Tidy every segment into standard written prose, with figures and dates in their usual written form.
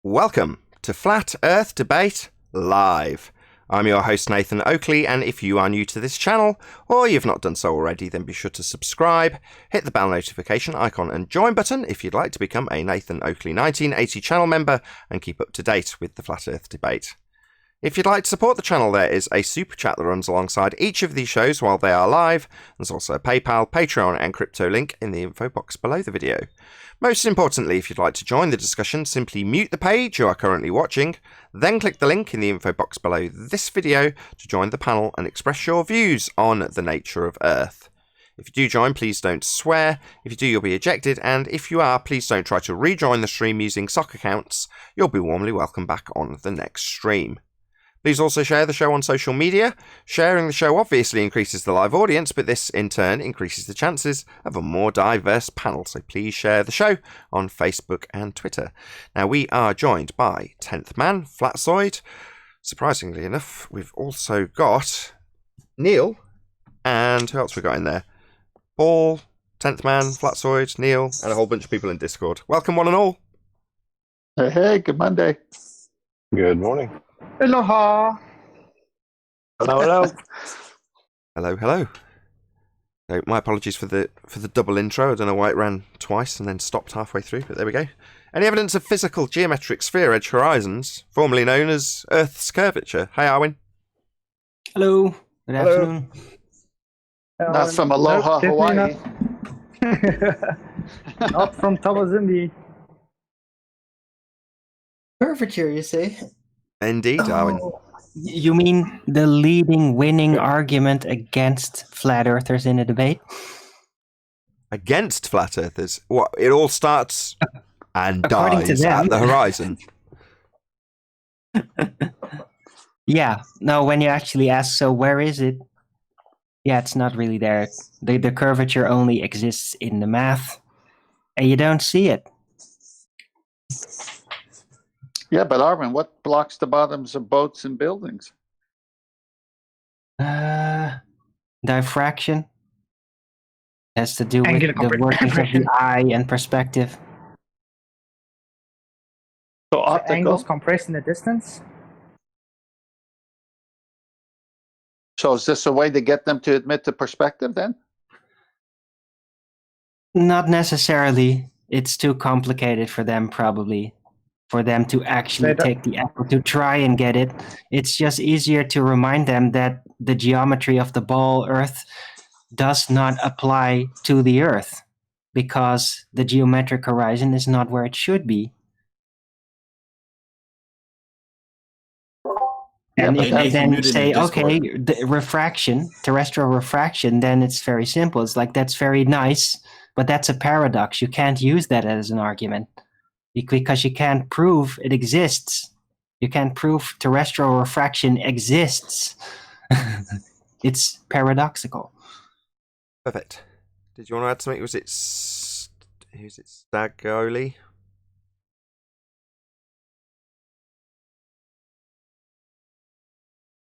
Welcome to Flat Earth Debate Live. I'm your host Nathan Oakley, and if you are new to this channel, or you've not done so already, then be sure to subscribe, hit the bell notification icon and join button if you'd like to become a Nathan Oakley 1980 channel member and keep up to date with the Flat Earth Debate. If you'd like to support the channel, there is a super chat that runs alongside each of these shows while they are live. There's also a PayPal, Patreon and crypto link in the info box below the video. Most importantly, if you'd like to join the discussion, simply mute the page you are currently watching, then click the link in the info box below this video to join the panel and express your views on the nature of Earth. If you do join, please don't swear. If you do, you'll be ejected, and if you are, please don't try to rejoin the stream using sock accounts. You'll be warmly welcome back on the next stream. Please also share the show on social media. Sharing the show obviously increases the live audience, but this in turn increases the chances of a more diverse panel. So please share the show on Facebook and Twitter. Now we are joined by 10th Man, Flatzoid. Surprisingly enough, we've also got Neil, and who else we got in there? Paul, 10th Man, Flatzoid, Neil, and a whole bunch of people in Discord. Welcome one and all. Hey, good Monday. Good morning. Aloha. Hello, hello. Hello, hello. So my apologies for the double intro. I don't know why it ran twice and then stopped halfway through, but there we go. Any evidence of physical geometric sphere edge horizons, formerly known as Earth's curvature? Hey, Arwin. Hello. Good afternoon. Not from Aloha, Hawaii. Not from Tawazindi. Curvature, you say? Indeed, Arwin. You mean the leading winning argument against flat earthers in a debate? Against flat earthers? What? It all starts and According to dies them. at the horizon. Yeah. No, when you actually ask, so where is it? Yeah, it's not really there. The curvature only exists in the math, and you don't see it. Yeah, but Arvin, what blocks the bottoms of boats and buildings? Diffraction has to do with Angular the workings of compression. the eye and perspective. So The optical. angles compressed in the distance. So is this a way to get them to admit the perspective then? Not necessarily. It's too complicated for them, probably. For them to actually They don't- take the effort to try and get it. It's just easier to remind them that the geometry of the ball Earth does not apply to the Earth because the geometric horizon is not where it should be. And Yeah, if but they that's then muted in say, Discord. okay, the refraction, terrestrial refraction, then it's very simple. It's like, that's very nice, but that's a paradox. You can't use that as an argument because you can't prove it exists. You can't prove terrestrial refraction exists. It's paradoxical. Perfect. Did you want to add something? Was it who's it? Stagoli?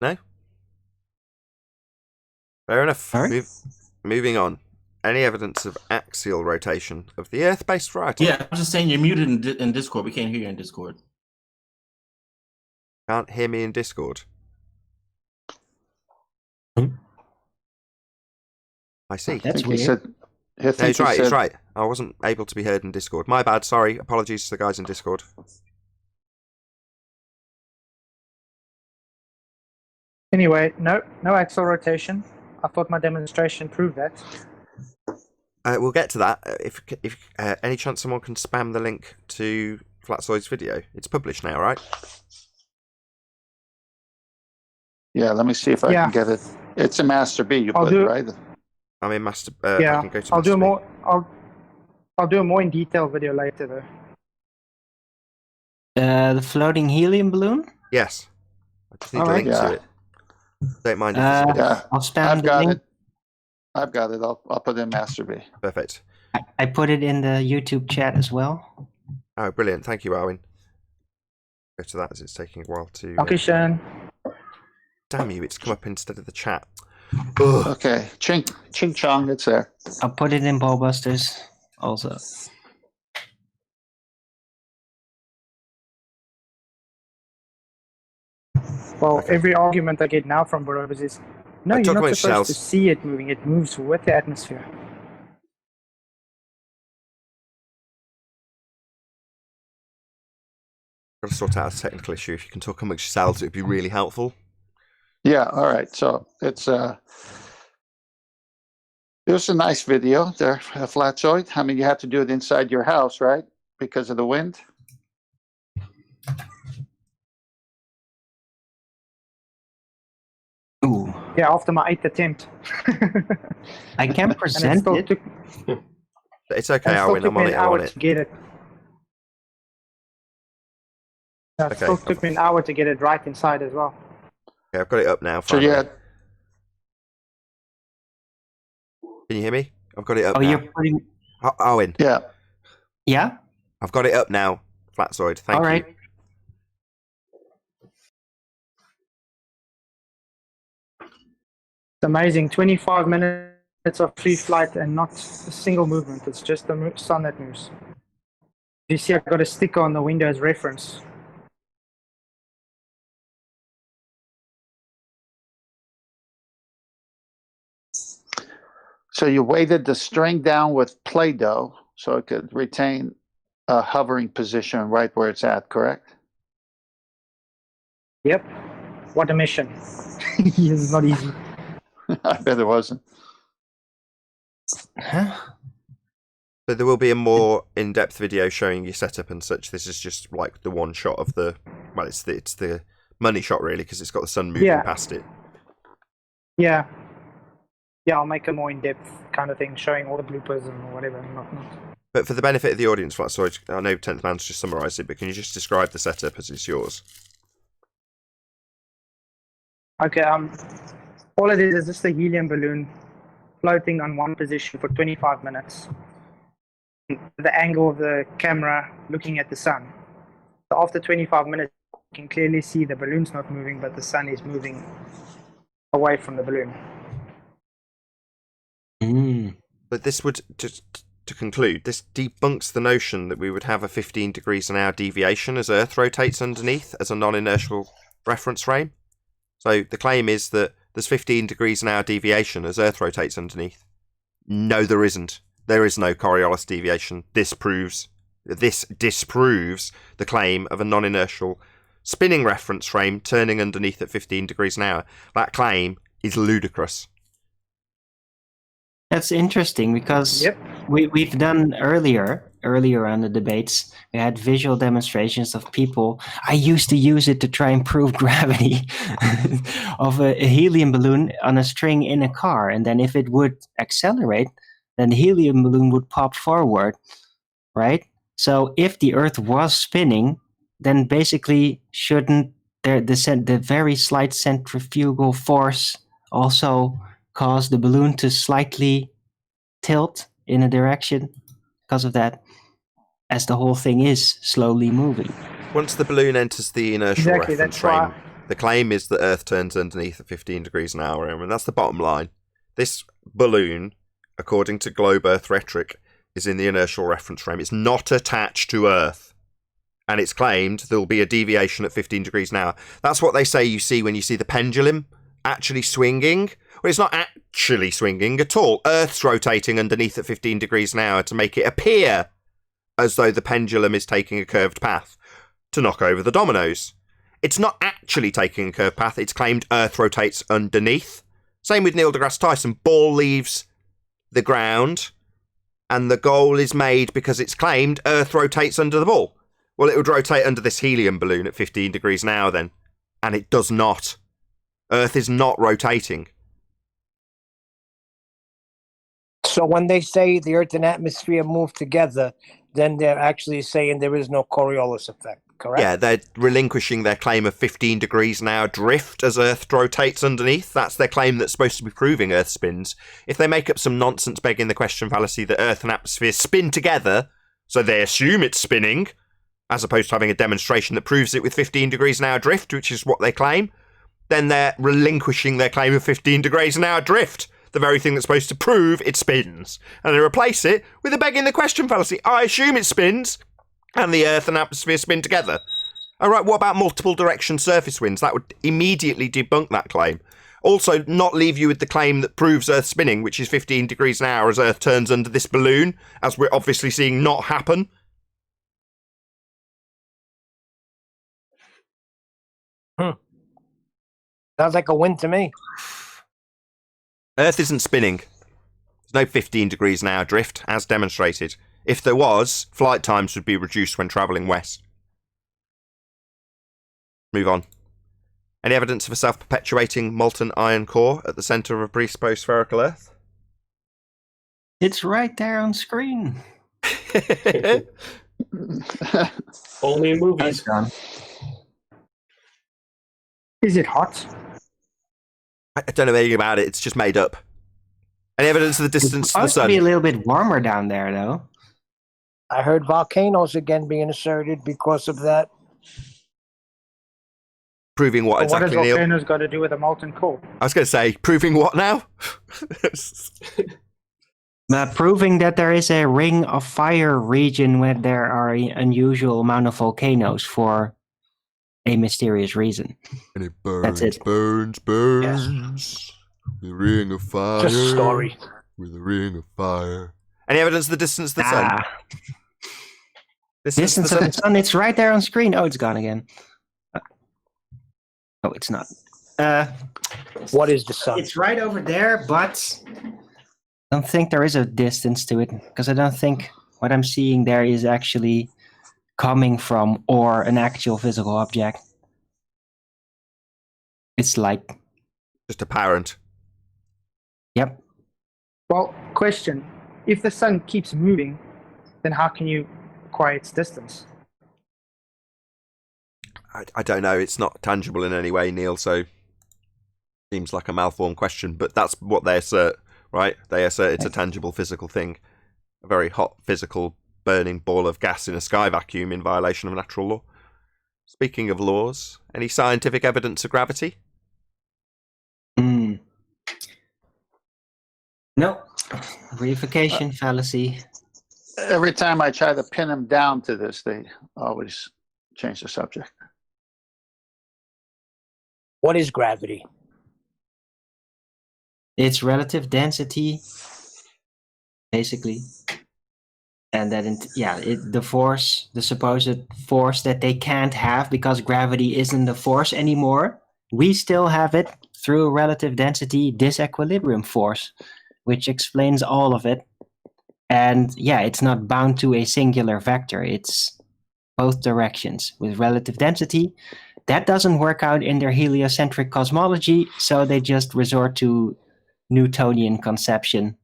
No? Fair enough. All right. Moving on. Any evidence of axial rotation of the Earth-based variety? Yeah, I'm just saying you're muted in Discord. We can't hear you in Discord. Can't hear me in Discord. I see. I That's think he weird. said. I No, think he's he right. He's said- right. I wasn't able to be heard in Discord. My bad. Sorry. Apologies to the guys in Discord. Anyway, no axial rotation. I thought my demonstration proved that. We'll get to that. If any chance someone can spam the link to Flatzoid's video. It's published now, right? Yeah, let me see if I Yeah. can get it. It's a master B, you I'll put, do it. right? I'm in master. I Yeah, can go to I'll do a Master B. more. I'll do a more in detail video later though. The floating helium balloon? Yes. I just need All a right. link to Yeah. it. Don't mind if it's Yeah, I'll spam I've the got link. it. I've got it. I'll put in master B. perfect. I put it in the YouTube chat as well. Oh, brilliant. Thank you, Arwin. Go to that as it's taking a while to. Okay, Shan. Damn you, it's come up instead of the chat. Ugh. Okay, ching chong, it's there. I'll put it in Ballbusters also. Well, Okay. every argument I get now from Barovers is, no, Talk you're not about supposed to shells. see it moving. It moves with the atmosphere. Got to sort out a technical issue. If you can talk amongst yourselves, it would be really helpful. Yeah, all right. So it's it was a nice video there, Flatzoid. I mean, you had to do it inside your house, right? Because of the wind. Ooh, Yeah, after my 8th attempt. I can And it present still it. took, It's and okay, it still Arwin. took I'm me on an it. I'm hour on it. to get it. Yeah, it Okay. still took me an hour to get it right inside as well. Okay, I've got it up now. So Finally. yeah, Can you hear me? I've got it up Oh, now. you're putting. Arwin, yeah. Yeah. I've got it up now. Flatzoid. Thank All you. right. It's amazing. 25 minutes of free flight and not a single movement. It's just the sun that moves. You see, I've got a sticker on the window as reference. So you weighted the string down with Play-Doh so it could retain a hovering position right where it's at, correct? Yep. What a mission. It's not easy. I bet it wasn't. Huh? So there will be a more in-depth video showing your setup and such. This is just like the one shot of the. Well, it's the money shot really because it's got the sun moving Yeah. past it. Yeah. Yeah, I'll make a more in-depth kind of thing, showing all the bloopers and whatever and whatnot. But for the benefit of the audience, Flatzoid, I know 10th Man's just summarised it, but can you just describe the setup as it's yours? Okay, all it is just a helium balloon floating on one position for 25 minutes. The angle of the camera looking at the sun. So after 25 minutes, you can clearly see the balloon's not moving, but the sun is moving away from the balloon. Mm. But this would, just to conclude, this debunks the notion that we would have a 15 degrees an hour deviation as Earth rotates underneath as a non-inertial reference frame. So the claim is that there's 15 degrees an hour deviation as Earth rotates underneath. No, there isn't. There is no Coriolis deviation. This disproves the claim of a non-inertial spinning reference frame turning underneath at 15 degrees an hour. That claim is ludicrous. That's interesting because Yep. we've done earlier on the debates, we had visual demonstrations of people. I used to use it to try and prove gravity of a helium balloon on a string in a car. And then if it would accelerate, then the helium balloon would pop forward, right? So if the Earth was spinning, then basically shouldn't the very slight centrifugal force also cause the balloon to slightly tilt in a direction because of that, as the whole thing is slowly moving? Once the balloon enters the inertial Exactly, reference that's frame, why. the claim is that Earth turns underneath at 15 degrees an hour, and that's the bottom line. This balloon, according to Globe Earth rhetoric, is in the inertial reference frame. It's not attached to Earth. And it's claimed there will be a deviation at 15 degrees an hour. That's what they say you see when you see the pendulum actually swinging. Well, it's not actually swinging at all. Earth's rotating underneath at 15 degrees an hour to make it appear as though the pendulum is taking a curved path to knock over the dominoes. It's not actually taking a curved path. It's claimed Earth rotates underneath. Same with Neil deGrasse Tyson. Ball leaves the ground and the goal is made because it's claimed Earth rotates under the ball. Well, it would rotate under this helium balloon at 15 degrees an hour then. And it does not. Earth is not rotating. So when they say the Earth and atmosphere move together, then they're actually saying there is no Coriolis effect, correct? Yeah, they're relinquishing their claim of 15 degrees an hour drift as Earth rotates underneath. That's their claim that's supposed to be proving Earth spins. If they make up some nonsense begging the question fallacy that Earth and atmosphere spin together, so they assume it's spinning, as opposed to having a demonstration that proves it with 15 degrees an hour drift, which is what they claim, then they're relinquishing their claim of 15 degrees an hour drift, the very thing that's supposed to prove it spins. And they replace it with a begging the question fallacy. I assume it spins, and the Earth and atmosphere spin together. All right, what about multiple direction surface winds? That would immediately debunk that claim. Also, not leave you with the claim that proves Earth spinning, which is 15 degrees an hour as Earth turns under this balloon, as we're obviously seeing not happen. Sounds like a win to me. Earth isn't spinning. There's no 15 degrees an hour drift, as demonstrated. If there was, flight times would be reduced when travelling west. Move on. Any evidence of a self-perpetuating molten iron core at the centre of a prespherical Earth? It's right there on screen. Only in movies. Gone. Is it hot? I don't know anything about it. It's just made up. Any evidence of the distance to the It's supposed to be a sun? little bit warmer down there, though. I heard volcanoes again being asserted because of that. Proving what But what has exactly, Neil? volcanoes got to do with a molten core? I was going to say, proving what now? Proving that there is a ring of fire region where there are an unusual amount of volcanoes for a mysterious reason. And it That's it. burns. The ring of fire. Just a story. With a ring of fire. Any evidence of the distance to the sun? Distance of the sun, it's right there on screen. Oh, it's gone again. Oh, it's not. What is the sun? It's right over there, but I don't think there is a distance to it, because I don't think what I'm seeing there is actually coming from or an actual physical object. It's like, Just apparent. yep. Well, question. If the sun keeps moving, then how can you acquire its distance? I don't know. It's not tangible in any way, Neil, so seems like a malformed question, but that's what they assert, right? They assert it's a tangible physical thing. A very hot, physical, burning ball of gas in a sky vacuum in violation of natural law. Speaking of laws, any scientific evidence of gravity? No. Reification fallacy. Every time I try to pin them down to this, they always change the subject. What is gravity? It's relative density, basically. And that, the force, the supposed force that they can't have because gravity isn't a force anymore, we still have it through a relative density disequilibrium force, which explains all of it. And it's not bound to a singular vector. It's both directions. With relative density, that doesn't work out in their heliocentric cosmology, so they just resort to Newtonian conception,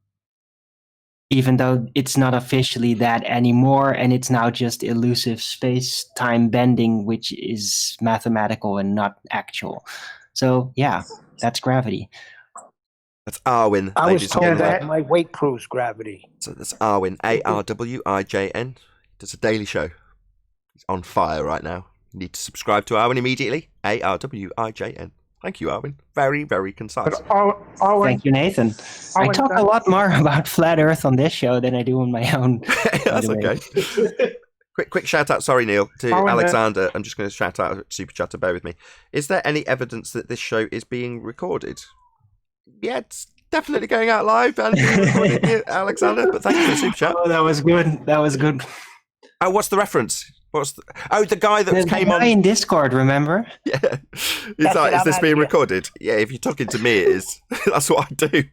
even though it's not officially that anymore, and it's now just elusive space-time bending, which is mathematical and not actual. So, that's gravity. That's Arwin, I was ladies and told gentlemen. that my weight proves gravity. So that's Arwin, Arwijn. He does a daily show. He's on fire right now. You need to subscribe to Arwin immediately. Arwijn. Thank you, Arwin. Very, very concise. Thank you, Nathan. I talk a lot more about flat Earth on this show than I do on my own. That's okay. Quick shout out, sorry Neil, to Alexander. I'm just going to shout out Super Chatter, bear with me. Is there any evidence that this show is being recorded? Yeah, it's definitely going out live and being recorded, yeah, Alexander, but thank you for the Super Chat. Oh, that was good. Oh, what's the reference? The guy that came on in Discord, remember? Yeah. Is this being recorded? Yeah, if you're talking to me, it is. That's what I do.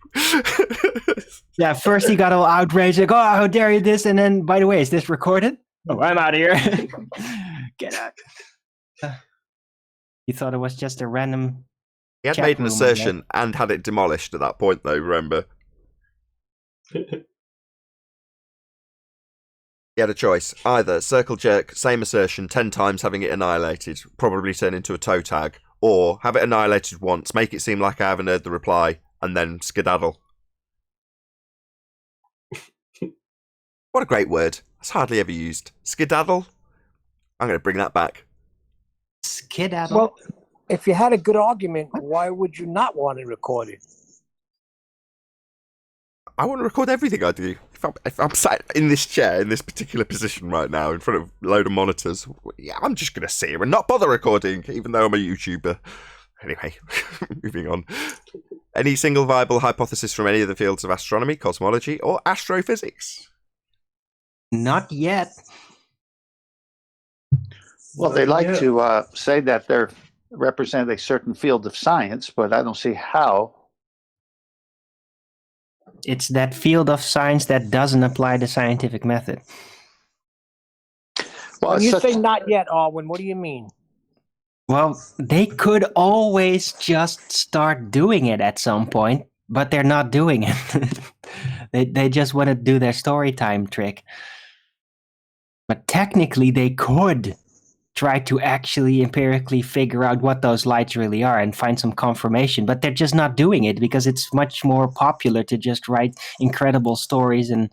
Yeah, first he got all outraged, like, oh, how dare you this? And then, by the way, is this recorded? Oh, I'm out of here. Get out. He thought it was just a random... He had made an assertion and had it demolished at that point, though, remember? He had a choice. Either circle jerk, same assertion, 10 times having it annihilated, probably turn into a toe tag, or have it annihilated once, make it seem like I haven't heard the reply, and then skedaddle. What a great word. That's hardly ever used. Skedaddle? I'm going to bring that back. Skedaddle? Well, if you had a good argument, why would you not want it recorded? I want to record everything I do. if I'm sat in this chair in this particular position right now in front of a load of monitors, yeah, I'm just going to sit here and not bother recording, even though I'm a YouTuber. Anyway, moving on. Any single viable hypothesis from any of the fields of astronomy, cosmology, or astrophysics? Not yet. Well, they like to say that they're represent a certain field of science, but I don't see how. It's that field of science that doesn't apply the scientific method. Well, When it's you such- say not yet, Arwen, what do you mean? Well, they could always just start doing it at some point, but they're not doing it. they just want to do their story time trick. But technically, they could try to actually empirically figure out what those lights really are and find some confirmation, but they're just not doing it because it's much more popular to just write incredible stories and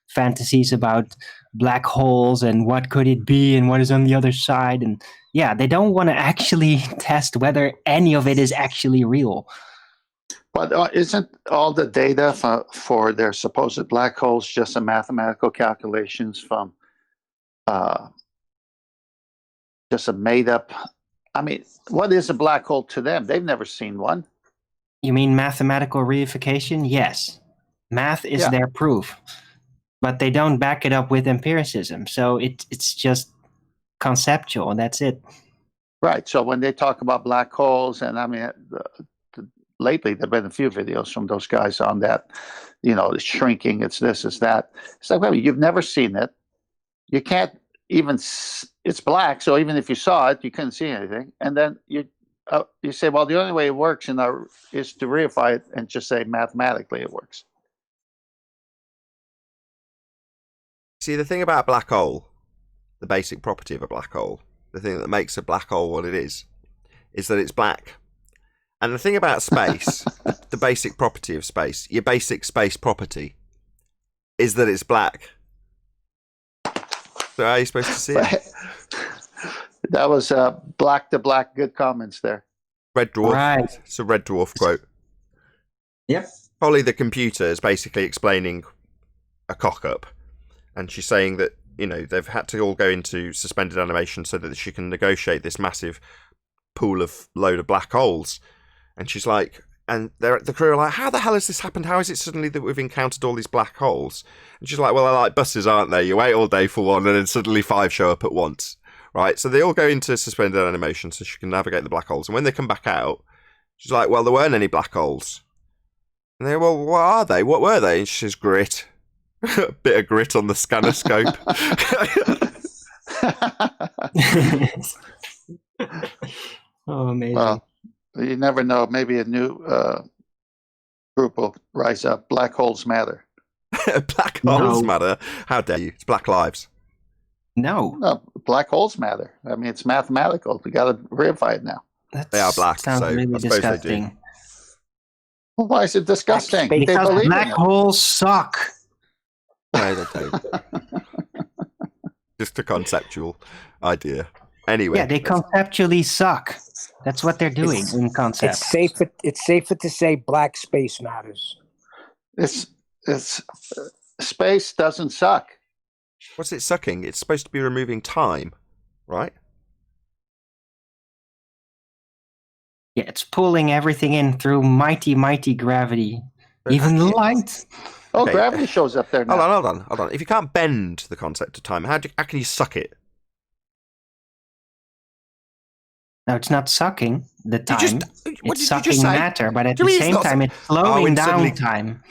fantasies about black holes and what could it be and what is on the other side. And yeah, they don't want to actually test whether any of it is actually real. But isn't all the data for their supposed black holes just a mathematical calculations from just a made up? I mean, what is a black hole to them? They've never seen one. You mean mathematical reification? Yes. Math is Yeah. their proof, but they don't back it up with empiricism. So it's just conceptual. That's it. Right. So when they talk about black holes, and I mean, lately there've been a few videos from those guys on that, it's shrinking, it's this, it's that. It's like, well, you've never seen it. You can't even, it's black. So even if you saw it, you couldn't see anything. And then you say, well, the only way it works is to reify it and just say mathematically it works. See, the thing about a black hole, the basic property of a black hole, the thing that makes a black hole what it is that it's black. And the thing about space, the basic property of space, your basic space property, is that it's black. So how are you supposed to see it? That was black to black. Good comments there. Red dwarf. Right. It's a red dwarf quote. Yep. Holly, the computer, is basically explaining a cock-up. And she's saying that, they've had to all go into suspended animation so that she can negotiate this massive pool of load of black holes. And she's like, and the crew are like, how the hell has this happened? How is it suddenly that we've encountered all these black holes? And she's like, well, they're like buses, aren't they? You wait all day for one, and then suddenly 5 show up at once. Right? So they all go into suspended animation so she can navigate the black holes. And when they come back out, she's like, well, there weren't any black holes. And they're, well, what are they? What were they? And she says, grit. A bit of grit on the scanner scope. Oh, amazing. Well, you never know. Maybe a new group will rise up. Black holes matter. Black holes No. matter. How dare you? It's Black Lives. No, No, black holes matter. I mean, it's mathematical. We got to verify it now. that They are black, sounds so I really suppose they do. disgusting. Well, why is it disgusting? Black They Because believe black in it. holes suck. No, they don't. Just a conceptual idea. Anyway. Yeah, they conceptually suck. That's what they're doing in concept. It's safer to say black space matters. It's space doesn't suck. What's it sucking? It's supposed to be removing time, right? Yeah, it's pulling everything in through mighty, mighty gravity. Even light. Oh, Okay. gravity shows up there now. Hold on. If you can't bend the concept of time, how can you suck it? No, it's not sucking the You time. just, what It's did you just sucking say? matter, but at Do you the mean it's same not time, it's Oh, slowing it's down suddenly- time.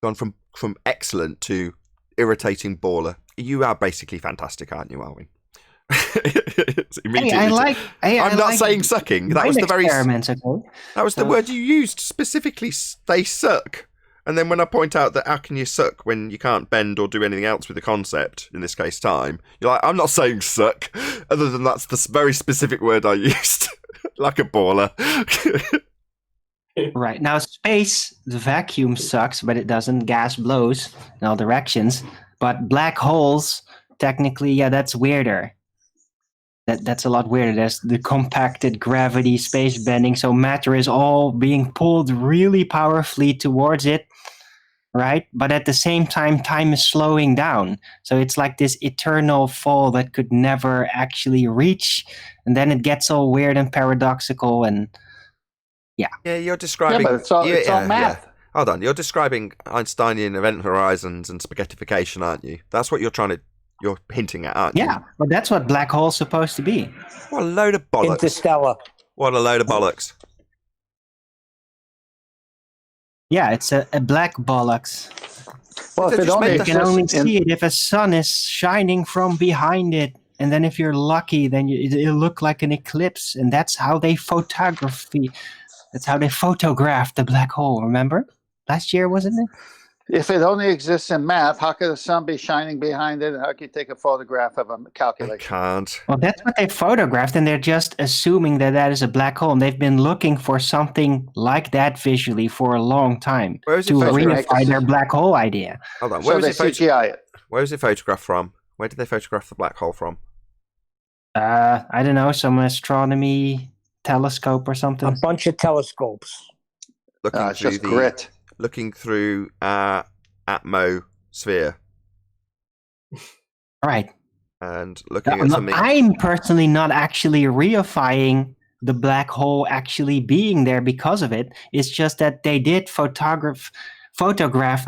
Gone from excellent to irritating baller. You are basically fantastic, aren't you, Alwyn? It's Hey, immediately- I'm not saying sucking. That was the very. experiments, okay? That was the So- word you used specifically. They suck. And then when I point out that how can you suck when you can't bend or do anything else with the concept, in this case time, you're like, I'm not saying suck, other than that's the very specific word I used. Like a baller. Right. Now, space, the vacuum sucks, but it doesn't. Gas blows in all directions. But black holes, technically, yeah, that's weirder. That's a lot weirder. There's the compacted gravity, space bending, so matter is all being pulled really powerfully towards it. right? But at the same time is slowing down. So it's like this eternal fall that could never actually reach. And then it gets all weird and paradoxical. And Yeah, you're describing... Yeah, but it's all math. Hold on, you're describing Einsteinian event horizons and spaghettification, aren't you? That's what you're hinting at, aren't you? yeah, but that's what black hole's supposed to be. What a load of bollocks. Interstellar. What a load of bollocks. Yeah, it's a black bollocks. Well, if They it just only made You that- can only exists in- see it if a sun is shining from behind it. And then if you're lucky, then it'll look like an eclipse. And that's how they photograph the black hole, remember? Last year, wasn't it? If it only exists in math, how could the sun be shining behind it? And how can you take a photograph of a I calculation? can't. Well, that's what they photographed, and they're just assuming that that is a black hole. And they've been looking for something like that visually for a long time Where is it to photographed? reify their black hole idea. Hold on. So they CGI it. Where was it photographed from? Where did they photograph the black hole from? I don't know, some astronomy telescope or something. A bunch of telescopes. Looking It's through just grit. looking through our atmosphere Right. and looking at something. I'm personally not actually reifying the black hole actually being there because of it. It's just that they did photograph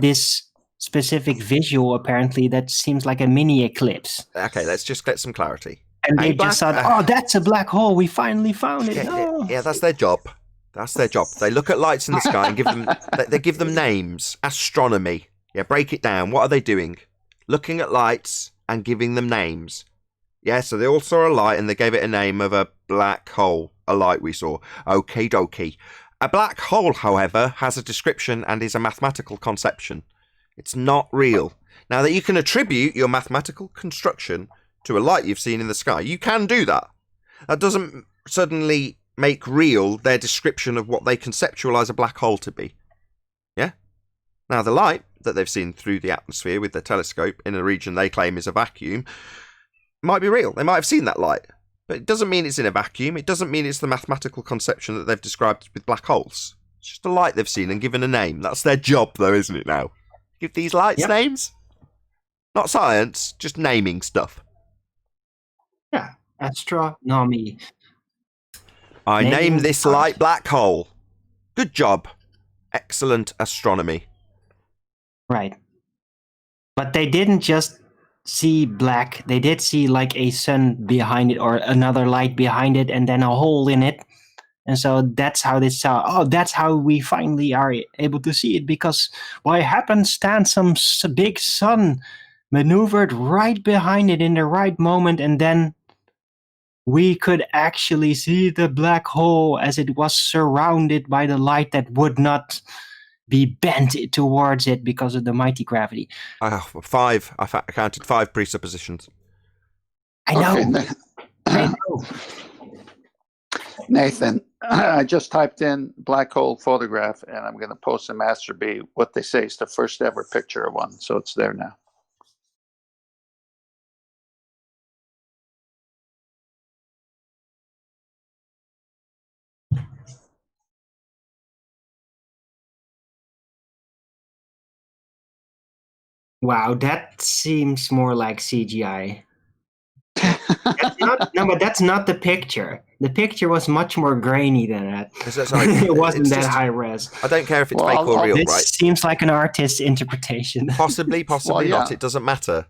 this specific visual, apparently, that seems like a mini eclipse. Okay, let's just get some clarity. And Hey, they just black- thought, oh, that's a black hole. We finally found it. Yeah, that's their job. That's their job. They look at lights in the sky and give them they give them names. Astronomy. Yeah, break it down. What are they doing? Looking at lights and giving them names. Yeah, so they all saw a light and they gave it a name of a black hole. A light we saw. Okie dokie. A black hole, however, has a description and is a mathematical conception. It's not real. Now that you can attribute your mathematical construction to a light you've seen in the sky, you can do that. That doesn't suddenly make real their description of what they conceptualize a black hole to be. Yeah? Now, the light that they've seen through the atmosphere with their telescope in a region they claim is a vacuum might be real. They might have seen that light. But it doesn't mean it's in a vacuum. It doesn't mean it's the mathematical conception that they've described with black holes. It's just a light they've seen and given a name. That's their job, though, isn't it now? Give these lights names? Not science, just naming stuff. Yeah, astronomy. I Naming named this stuff. light black hole. Good job. Excellent astronomy. Right. But they didn't just see black. They did see like a sun behind it or another light behind it and then a hole in it. And so that's how they saw, oh, that's how we finally are able to see it, because by happenstance, some big sun maneuvered right behind it in the right moment, and then we could actually see the black hole as it was surrounded by the light that would not be bent towards it because of the mighty gravity. Five. I counted 5 presuppositions. I know. Okay, I know. Nathan, I just typed in black hole photograph, and I'm going to post in Master B what they say is the first ever picture of one. So it's there now. Wow, that seems more like CGI. But that's not the picture. The picture was much more grainy than that. It wasn't that high res. I don't care if it's Well, fake or real, This right? seems like an artist's interpretation. Possibly Well, yeah. not. It doesn't matter,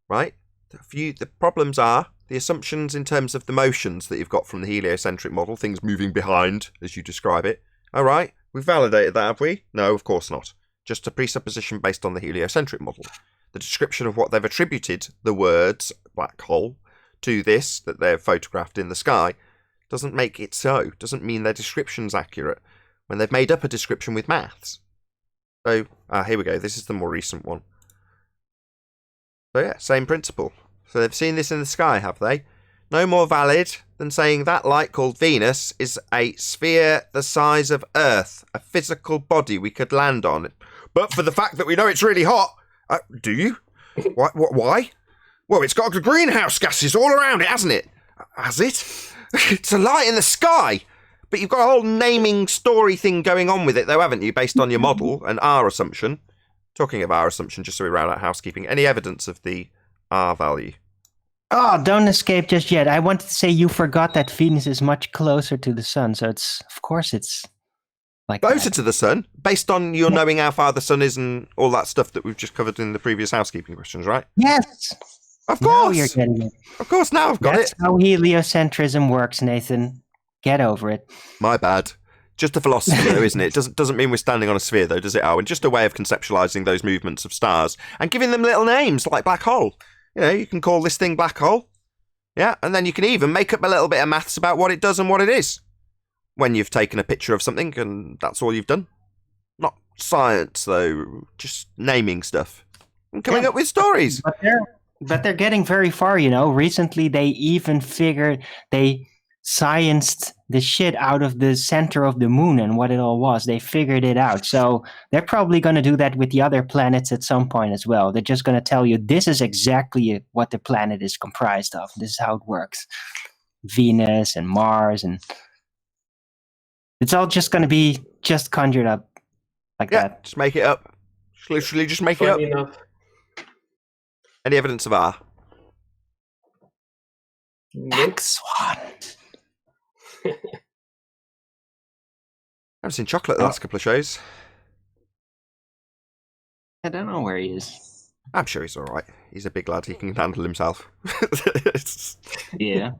right? The problems are the assumptions in terms of the motions that you've got from the heliocentric model, things moving behind, as you describe it. All right, we've validated that, have we? No, of course not. Just a presupposition based on the heliocentric model. The description of what they've attributed the words black hole to this that they've photographed in the sky doesn't make it so. Doesn't mean their description's accurate when they've made up a description with maths. So, here we go. This is the more recent one. So yeah, same principle. So they've seen this in the sky, have they? No more valid than saying that light called Venus is a sphere the size of Earth, a physical body we could land on. But for the fact that we know it's really hot, do you? Why? Well, it's got greenhouse gases all around it, hasn't it? Has it? It's a light in the sky. But you've got a whole naming story thing going on with it, though, haven't you, based on your model and our assumption? Talking of our assumption, just so we round out housekeeping, any evidence of the R value? Oh, don't escape just yet. I wanted to say you forgot that Venus is much closer to the sun, so it's like Closer that. to the sun, based on your knowing how far the sun is and all that stuff that we've just covered in the previous housekeeping questions, right? Yes. Of Now course. you're getting it. Of course, now I've got That's it. how heliocentrism works, Nathan. Get over it. My bad. Just a philosophy, though, isn't it? Doesn't mean we're standing on a sphere, though, does it, Owen? Just a way of conceptualizing those movements of stars and giving them little names, like black hole. You know, you can call this thing black hole. Yeah, and then you can even make up a little bit of maths about what it does and what it is. When you've taken a picture of something and that's all you've done. Not science, though, just naming stuff and coming up with stories. But they're getting very far, you know. Recently, they even they scienced the shit out of the center of the moon and what it all was. They figured it out. So they're probably going to do that with the other planets at some point as well. They're just going to tell you this is exactly what the planet is comprised of. This is how it works. Venus and Mars, and it's all just going to be just conjured up like that. Just make it up. Literally just make it up. Funny enough. Any evidence of R? Next one. I haven't seen Chocolate the last couple of shows. I don't know where he is. I'm sure he's all right. He's a big lad. He can handle himself. Yeah.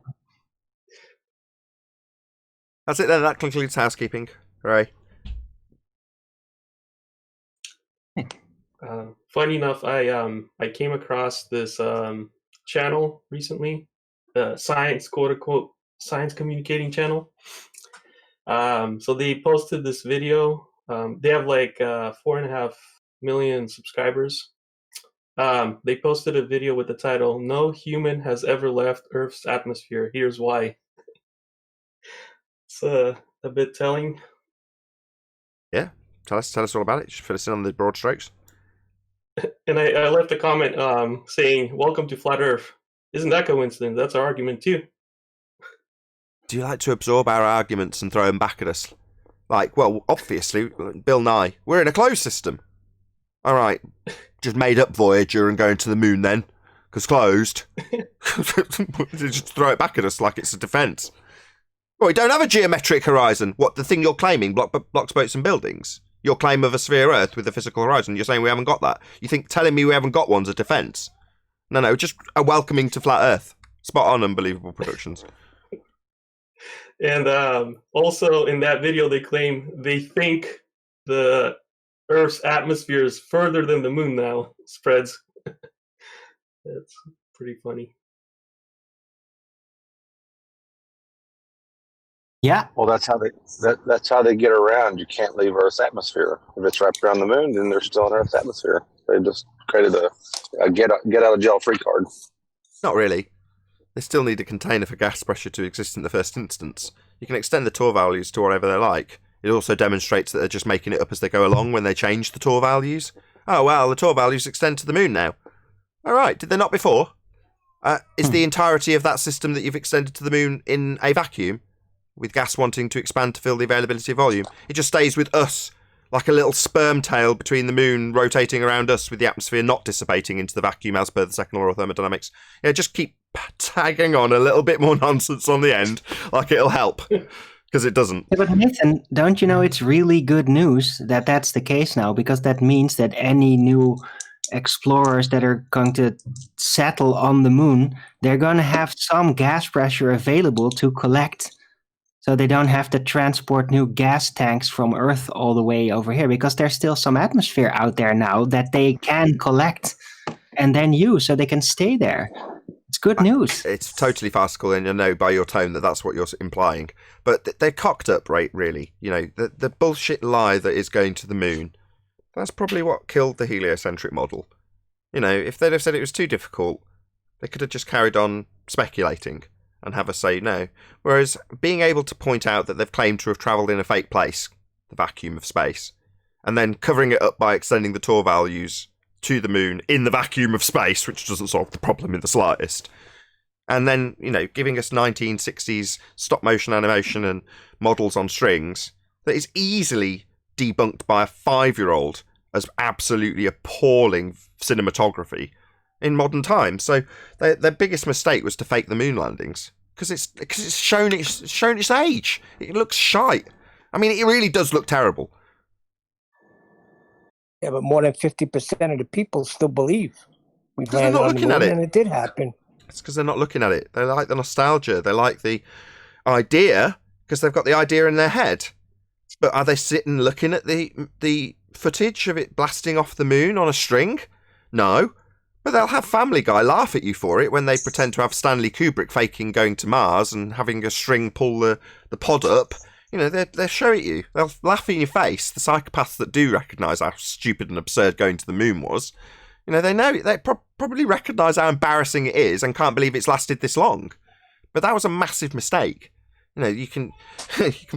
That's it then. That concludes housekeeping. Hooray. Funny enough, I came across this channel recently, the science, quote unquote, science communicating channel. So they posted this video. They have like 4.5 million subscribers. They posted a video with the title, "No human has ever left Earth's atmosphere. Here's why." It's a bit telling. Yeah. Tell us all about it. Just fill us in on the broad strokes. And I left a comment saying, "Welcome to Flat Earth." Isn't that coincidence? That's our argument too. Do you like to absorb our arguments and throw them back at us? Like, well, obviously, Bill Nye, we're in a closed system. All right, just made up Voyager and going to the moon then, because closed. Just throw it back at us like it's a defence. Well, we don't have a geometric horizon. What, the thing you're claiming, blocks, boats and buildings? Your claim of a sphere Earth with a physical horizon, you're saying we haven't got that? You think telling me we haven't got one's a defence? No, just a welcoming to flat Earth. Spot on, Unbelievable Productions. And also in that video, they claim they think the Earth's atmosphere is further than the moon now spreads. That's pretty funny. Yeah. Well, that's how they get around. You can't leave Earth's atmosphere. If it's wrapped around the moon, then they're still in Earth's atmosphere. They just created a get out of jail free card. Not really. They still need a container for gas pressure to exist in the first instance. You can extend the Tor values to whatever they like. It also demonstrates that they're just making it up as they go along when they change the Tor values. Oh, well, the Tor values extend to the moon now. All right, did they not before? Is the entirety of that system that you've extended to the moon in a vacuum, with gas wanting to expand to fill the availability of volume? It just stays with us, like a little sperm tail between the moon rotating around us with the atmosphere not dissipating into the vacuum as per the second law of thermodynamics. Yeah, just keep tagging on a little bit more nonsense on the end, like it'll help, because it doesn't. Yeah, but Nathan, don't you know it's really good news that that's the case now, because that means that any new explorers that are going to settle on the moon, they're going to have some gas pressure available to collect, so they don't have to transport new gas tanks from Earth all the way over here, because there's still some atmosphere out there now that they can collect and then use, so they can stay there. It's good news. It's totally farcical, and I know by your tone that that's what you're implying. But they're cocked up, right, really. You know, the bullshit lie that is going to the moon, that's probably what killed the heliocentric model. You know, if they'd have said it was too difficult, they could have just carried on speculating and have us say no. Whereas being able to point out that they've claimed to have travelled in a fake place, the vacuum of space, and then covering it up by extending the Tor values to the moon in the vacuum of space, which doesn't solve the problem in the slightest. And then, you know, giving us 1960s stop motion animation and models on strings that is easily debunked by a 5-year-old as absolutely appalling cinematography in modern times. So their biggest mistake was to fake the moon landings because it's shown its age. It looks shite. I mean, it really does look terrible. Yeah, but more than 50% of the people still believe we Because they're landed not on the looking moon, at it. and it did happen. It's because they're not looking at it. They like the nostalgia. They like the idea because they've got the idea in their head. But are they sitting looking at the footage of it blasting off the moon on a string? No. But they'll have Family Guy laugh at you for it when they pretend to have Stanley Kubrick faking going to Mars and having a string pull the pod up. You know, they'll show it you. They'll laugh in your face. The psychopaths that do recognise how stupid and absurd going to the moon was. You know, they know it. They probably recognise how embarrassing it is and can't believe it's lasted this long. But that was a massive mistake. You know, you can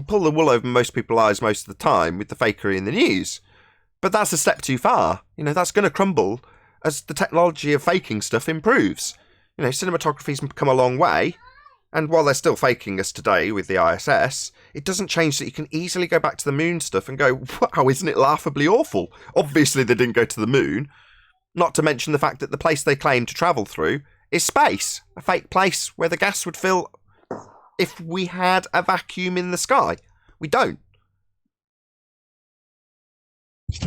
pull the wool over most people's eyes most of the time with the fakery in the news. But that's a step too far. You know, that's going to crumble as the technology of faking stuff improves. You know, cinematography's come a long way. And while they're still faking us today with the ISS, it doesn't change that you can easily go back to the moon stuff and go, wow, isn't it laughably awful? Obviously they didn't go to the moon. Not to mention the fact that the place they claim to travel through is space, a fake place where the gas would fill if we had a vacuum in the sky. We don't.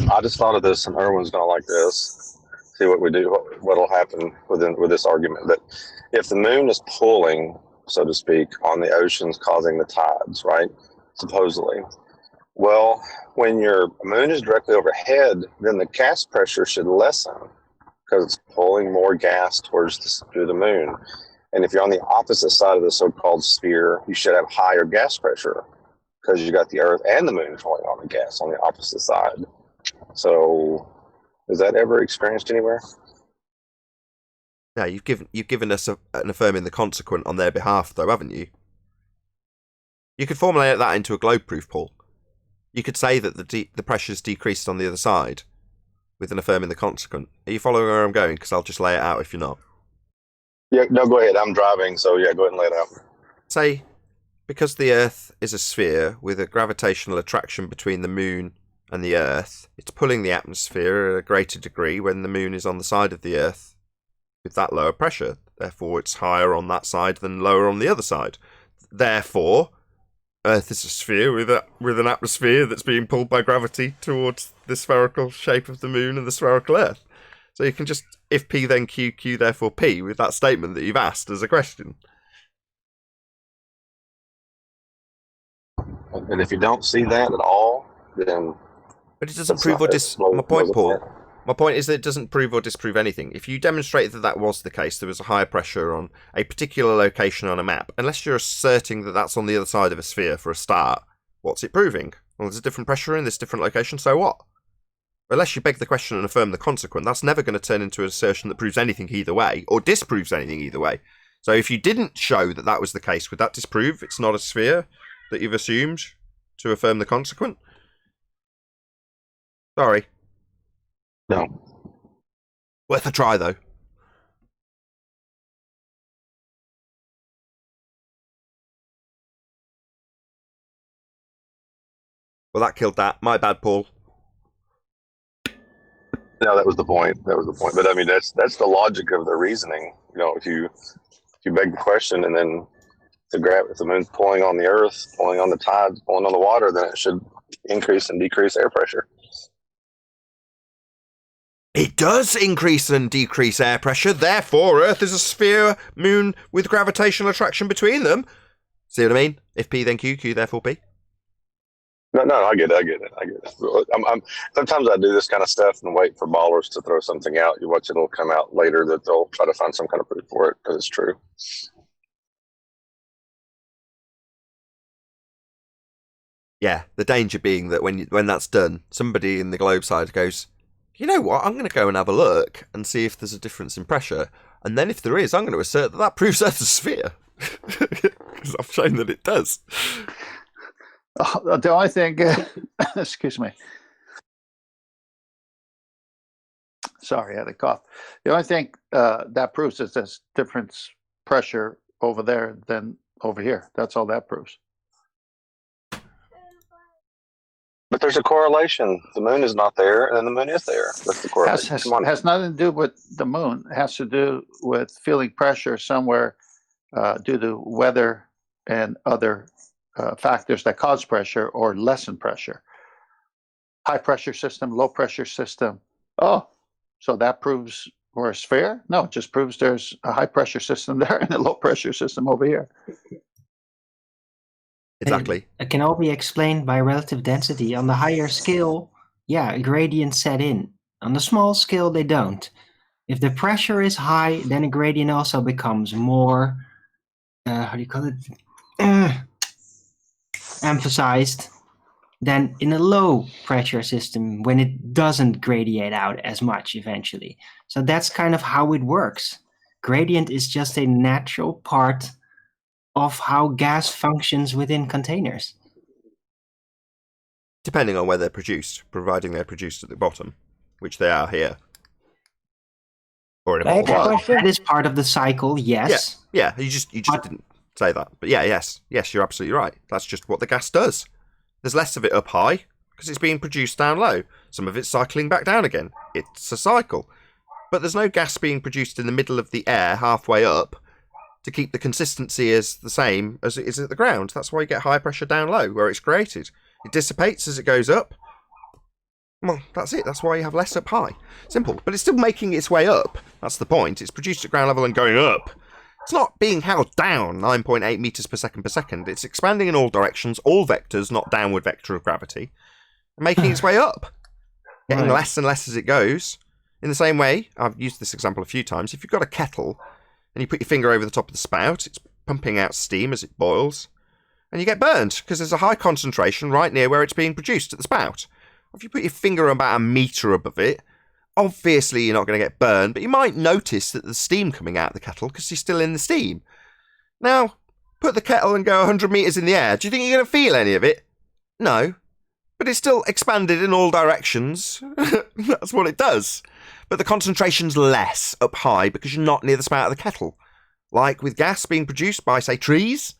I just thought of this, and everyone's going to like this. See what we do, what'll happen with this argument. That if the moon is pulling, so to speak, on the oceans, causing the tides, right? Supposedly. Well, when your moon is directly overhead, then the gas pressure should lessen because it's pulling more gas through the moon. And if you're on the opposite side of the so-called sphere, you should have higher gas pressure because you got the Earth and the moon pulling on the gas on the opposite side. So, is that ever experienced anywhere? No, you've given us an affirming the consequent on their behalf, though, haven't you? You could formulate that into a globe-proof, Paul. You could say that the pressure's decreased on the other side with an affirming the consequent. Are you following where I'm going? Because I'll just lay it out if you're not. Yeah, no, go ahead. I'm driving, so yeah, go ahead and lay it out. Say, because the Earth is a sphere with a gravitational attraction between the moon and the Earth, it's pulling the atmosphere at a greater degree when the moon is on the side of the Earth with that lower pressure. Therefore, it's higher on that side than lower on the other side. Therefore, Earth is a sphere with an atmosphere that's being pulled by gravity towards the spherical shape of the moon and the spherical Earth. So you can just, if P then Q, Q therefore P, with that statement that you've asked as a question. And if you don't see that at all, then... But it doesn't prove or my point, Paul. My point is that it doesn't prove or disprove anything. If you demonstrate that that was the case, there was a higher pressure on a particular location on a map, unless you're asserting that that's on the other side of a sphere for a start, what's it proving? Well, there's a different pressure in this different location, so what? Unless you beg the question and affirm the consequent, that's never going to turn into an assertion that proves anything either way, or disproves anything either way. So if you didn't show that that was the case, would that disprove it's not a sphere that you've assumed to affirm the consequent? Sorry. No. Worth a try, though. Well, that killed that. My bad, Paul. No, that was the point. That was the point. But I mean, that's the logic of the reasoning. You know, if you beg the question and then if the moon's pulling on the Earth, pulling on the tides, pulling on the water, then it should increase and decrease air pressure. It does increase and decrease air pressure, therefore Earth is a sphere, moon with gravitational attraction between them. See what I mean? If P then Q, Q therefore P. No, I get it. I'm sometimes I do this kind of stuff and wait for ballers to throw something out. You watch it'll come out later that they'll try to find some kind of proof for it because it's true. Yeah, the danger being that when that's done, somebody in the globe side goes, you know what, I'm going to go and have a look and see if there's a difference in pressure. And then if there is, I'm going to assert that proves Earth's a sphere. Because I've shown that it does. The only thing, excuse me. Sorry, I had a cough. The only thing that proves is there's difference pressure over there than over here. That's all that proves. But there's a correlation. The moon is not there, and then the moon is there. That's the correlation. Come on. Has nothing to do with the moon. It has to do with feeling pressure somewhere due to weather and other factors that cause pressure or lessen pressure. High pressure system, low pressure system. Oh, so that proves we're a sphere? No, it just proves there's a high pressure system there and a low pressure system over here. Exactly. It can all be explained by relative density. On the higher scale, gradients set in. On the small scale, they don't. If the pressure is high, then a gradient also becomes more, emphasized than in a low pressure system when it doesn't gradiate out as much eventually. So that's kind of how it works. Gradient is just a natural part of how gas functions within containers. Depending on where they're produced, providing they're produced at the bottom, which they are here. Or in a bottle. That is part of the cycle, yes. Yeah, you just didn't say that. But yes, you're absolutely right. That's just what the gas does. There's less of it up high because it's being produced down low. Some of it's cycling back down again. It's a cycle. But there's no gas being produced in the middle of the air halfway up to keep the consistency as the same as it is at the ground. That's why you get high pressure down low where it's created. It dissipates as it goes up. Well, that's it. That's why you have less up high. Simple. But it's still making its way up. That's the point. It's produced at ground level and going up. It's not being held down 9.8 meters per second. It's expanding in all directions, all vectors, not downward vector of gravity, and making its way up. Getting less and less as it goes. In the same way, I've used this example a few times, if you've got a kettle and you put your finger over the top of the spout, it's pumping out steam as it boils, and you get burned because there's a high concentration right near where it's being produced at the spout. If you put your finger about a metre above it, obviously you're not going to get burned, but you might notice that there's steam coming out of the kettle because you're still in the steam. Now, put the kettle and go 100 metres in the air. Do you think you're going to feel any of it? No. But it's still expanded in all directions. That's what it does. But the concentration's less up high because you're not near the spout of the kettle. Like with gas being produced by, say, trees.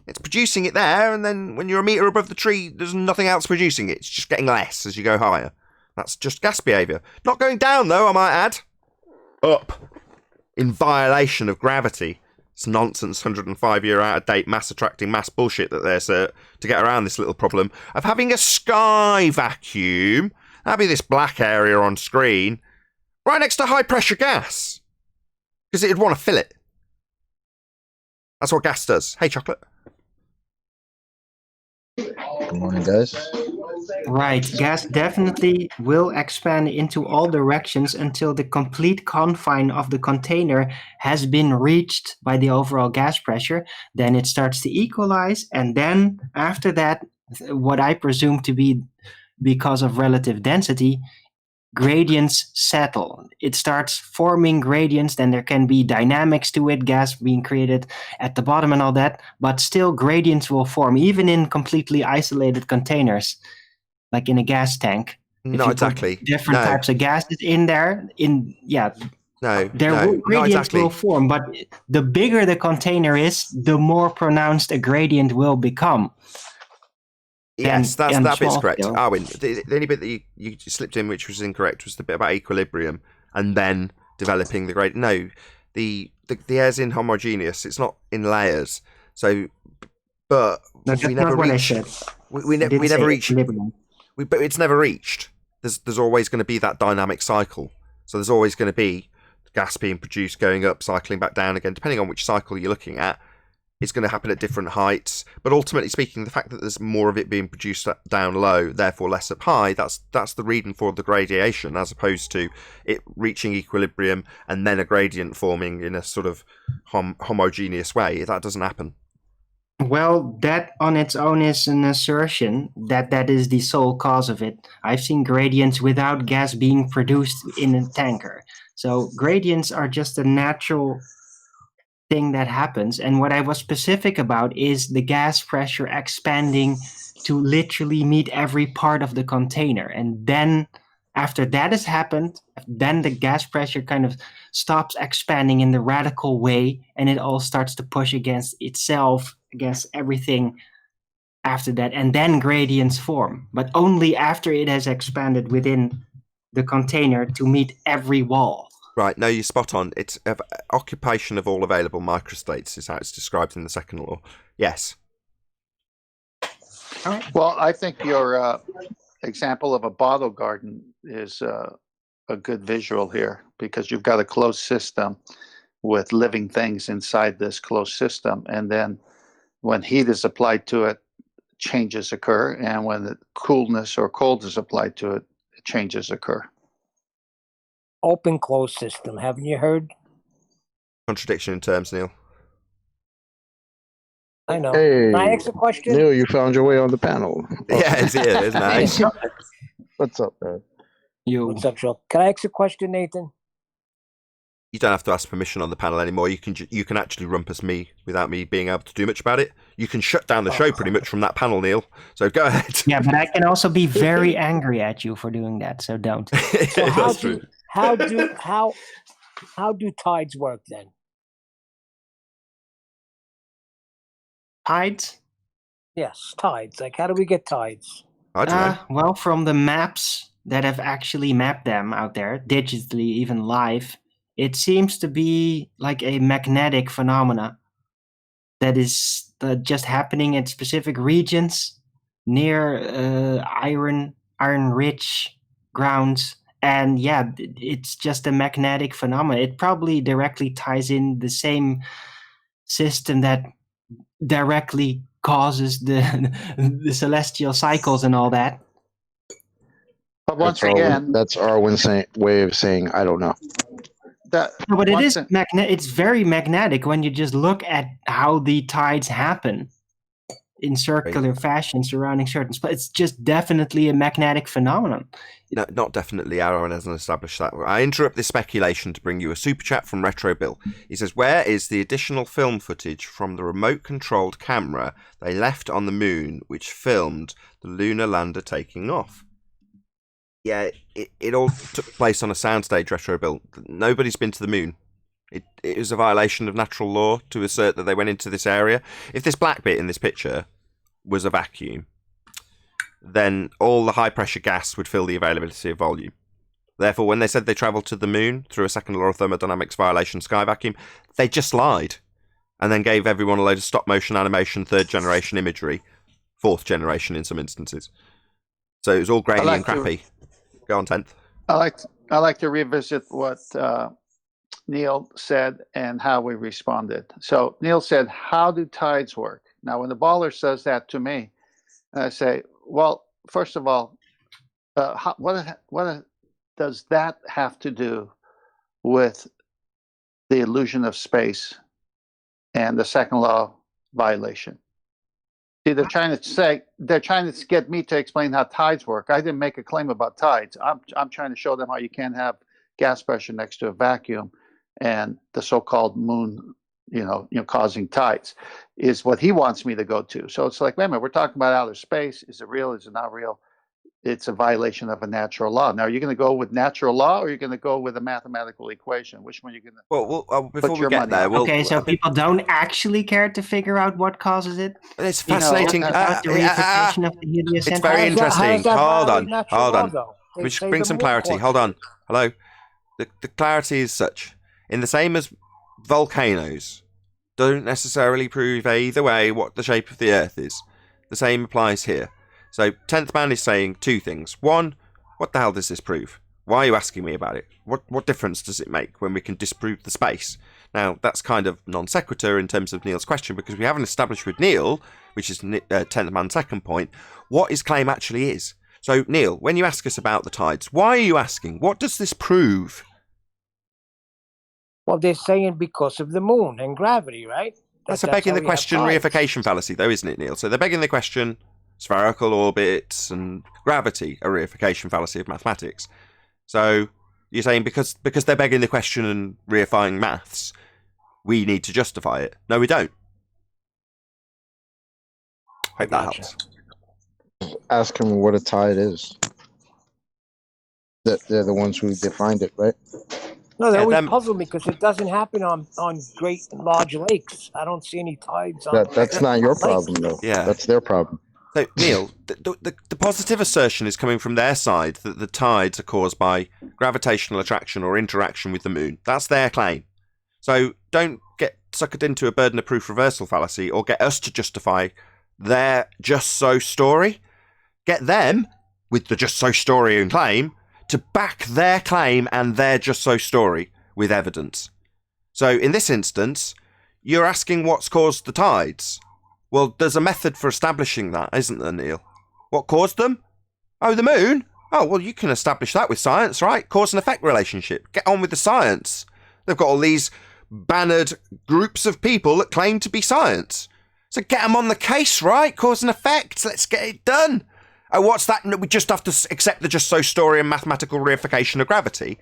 It's producing it there, and then when you're a metre above the tree, there's nothing else producing it. It's just getting less as you go higher. That's just gas behaviour. Not going down, though, I might add. Up. In violation of gravity. It's nonsense, 105-year out-of-date mass-attracting mass bullshit that there's to get around this little problem of having a sky vacuum. That'd be this black area on screen. Right next to high-pressure gas. Because it'd want to fill it. That's what gas does. Hey, Chocolate. Good morning, guys. Right, gas definitely will expand into all directions until the complete confine of the container has been reached by the overall gas pressure. Then it starts to equalize, and then after that, what I presume to be because of relative density, gradients settle. It starts forming gradients, then there can be dynamics to it, gas being created at the bottom and all that, but still gradients will form, even in completely isolated containers, like in a gas tank. Not exactly. Different types of gases in there, gradients will form, but the bigger the container is, the more pronounced a gradient will become. Yes, that bit's correct. Arwin, the only bit that you slipped in which was incorrect was the bit about equilibrium and then developing the gradient. No, the air's inhomogeneous. It's not in layers. So, but we never reached. We never reached. But it's never reached. There's always going to be that dynamic cycle. So there's always going to be gas being produced, going up, cycling back down again, depending on which cycle you're looking at. It's going to happen at different heights, but ultimately speaking, the fact that there's more of it being produced down low, therefore less up high, that's the reason for the gradation, as opposed to it reaching equilibrium and then a gradient forming in a sort of homogeneous way. That doesn't happen. Well, that on its own is an assertion that is the sole cause of it. I've seen gradients without gas being produced in a tanker. So gradients are just a natural thing that happens, and what I was specific about is the gas pressure expanding to literally meet every part of the container, and then after that has happened, then the gas pressure kind of stops expanding in the radical way, and it all starts to push against itself, against everything after that, and then gradients form, but only after it has expanded within the container to meet every wall. Right, no, you're spot on. It's occupation of all available microstates is how it's described in the second law. Yes. All right. Well, I think your example of a bottle garden is a good visual here, because you've got a closed system with living things inside this closed system, and then when heat is applied to it, changes occur, and when the coolness or cold is applied to it, changes occur. Open closed system. Haven't you heard? Contradiction in terms, Neil. I know. Hey, Can I ask a question? Neil, you found your way on the panel. Yeah, it's here, isn't it? What's up, man? What's up, Joe? Can I ask a question, Nathan? You don't have to ask permission on the panel anymore. You can actually rumpus me without me being able to do much about it. You can shut down the show pretty much from that panel, Neil. So go ahead. Yeah, but I can also be very angry at you for doing that, so don't. So That's true. how do tides work then? Tides? Yes, tides. Like, how do we get tides? I don't know. Well, from the maps that have actually mapped them out there, digitally, even live, it seems to be like a magnetic phenomena that is just happening in specific regions near iron-rich grounds. And yeah, it's just a magnetic phenomenon. It probably directly ties in the same system that directly causes the celestial cycles and all that. But once That's again, that's Arwen's way of saying I don't know. No, but it is it's very magnetic when you just look at how the tides happen in circular fashion surrounding certain spots. It's just definitely a magnetic phenomenon. No, not definitely. Aaron hasn't established that. I interrupt this speculation to bring you a super chat from Retro Bill. He says, where is the additional film footage from the remote-controlled camera they left on the moon which filmed the lunar lander taking off? Yeah, it all took place on a soundstage, Retro Bill. Nobody's been to the moon. It was a violation of natural law to assert that they went into this area. If this black bit in this picture was a vacuum, then all the high-pressure gas would fill the availability of volume. Therefore, when they said they travelled to the moon through a second law of thermodynamics violation sky vacuum, they just lied and then gave everyone a load of stop-motion animation, third-generation imagery, fourth-generation in some instances. So it was all grainy and crappy. Go on, 10th. I like to revisit what Neil said and how we responded. So Neil said, how do tides work? Now, when the baller says that to me, I say, well, first of all, what does that have to do with the illusion of space and the second law violation? See, they're trying to get me to explain how tides work. I didn't make a claim about tides. I'm trying to show them how you can't have gas pressure next to a vacuum, and the so-called moon, causing tides, is what he wants me to go to. So it's like, wait a minute, we're talking about outer space. Is it real? Is it not real? It's a violation of a natural law. Now, are you going to go with natural law, or are you going to go with a mathematical equation? Which one are you going to? Well, before we get there, okay, so people don't actually care to figure out what causes it. It's fascinating. It's very interesting. Hold on. We should bring some clarity. Hold on. Hello. The clarity is such. In the same as volcanoes don't necessarily prove either way what the shape of the Earth is. The same applies here. So 10th man is saying two things. One, what the hell does this prove? Why are you asking me about it? What difference does it make when we can disprove the space? Now, that's kind of non sequitur in terms of Neil's question, because we haven't established with Neil, which is 10th man's second point, what his claim actually is. So, Neil, when you ask us about the tides, why are you asking? What does this prove? Well, they're saying because of the moon and gravity, right? That's a begging the question reification fallacy, though, isn't it, Neil? So they're begging the question, spherical orbits and gravity, a reification fallacy of mathematics. So you're saying because they're begging the question and reifying maths, we need to justify it. No, we don't. Hope that helps. Ask him what a tide is. They're the ones who defined it, right? No, they always puzzle me because it doesn't happen on great large lakes. I don't see any tides on That's not your problem, though. Yeah. That's their problem. So, Neil, the positive assertion is coming from their side that the tides are caused by gravitational attraction or interaction with the moon. That's their claim. So don't get suckered into a burden of proof reversal fallacy or get us to justify their just so story. Get them, with the just so story and claim, to back their claim and their just so story with evidence. So in this instance, you're asking what's caused the tides. Well, there's a method for establishing that, isn't there, Neil? What caused them? Oh, the moon? Oh, well, you can establish that with science, right? Cause and effect relationship. Get on with the science. They've got all these bannered groups of people that claim to be science. So get them on the case, right? Cause and effect. Let's get it done. Oh, what's that? We just have to accept the just so story and mathematical reification of gravity.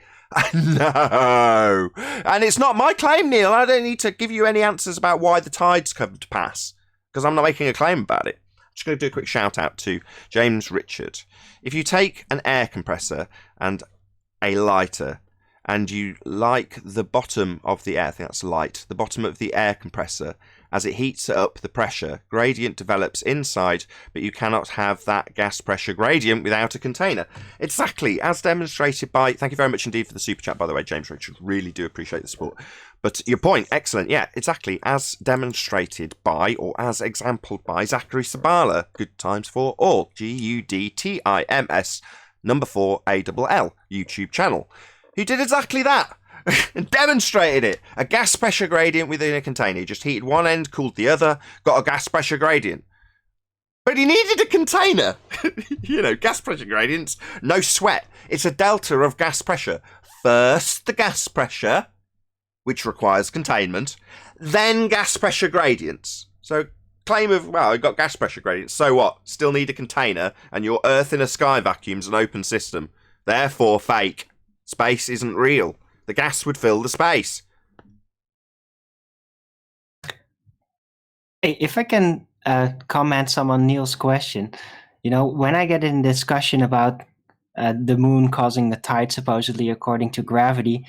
No. And it's not my claim, Neil. I don't need to give you any answers about why the tides come to pass, because I'm not making a claim about it. I'm just going to do a quick shout out to James Richard. If you take an air compressor and a lighter and you like the bottom of the air, I think that's light, the bottom of the air compressor, as it heats up the pressure, gradient develops inside, but you cannot have that gas pressure gradient without a container. Exactly, as demonstrated by, thank you very much indeed for the super chat, by the way, James Richard, really do appreciate the support. But your point, excellent, yeah, exactly, as demonstrated by, or as exampled by, Zachary Sabala, Good Times for All, GUDTIMS, number 4 ALL, YouTube channel, who did exactly that. And demonstrated it. A gas pressure gradient within a container. He just heated one end, cooled the other, got a gas pressure gradient. But he needed a container. You know, gas pressure gradients, no sweat. It's a delta of gas pressure. First the gas pressure, which requires containment, then gas pressure gradients. So claim of, well, I got gas pressure gradients, so what? Still need a container, and your Earth in a sky vacuum's an open system. Therefore fake. Space isn't real. The gas would fill the space. Hey, if I can comment some on Neil's question, you know, when I get in discussion about the moon causing the tide supposedly according to gravity,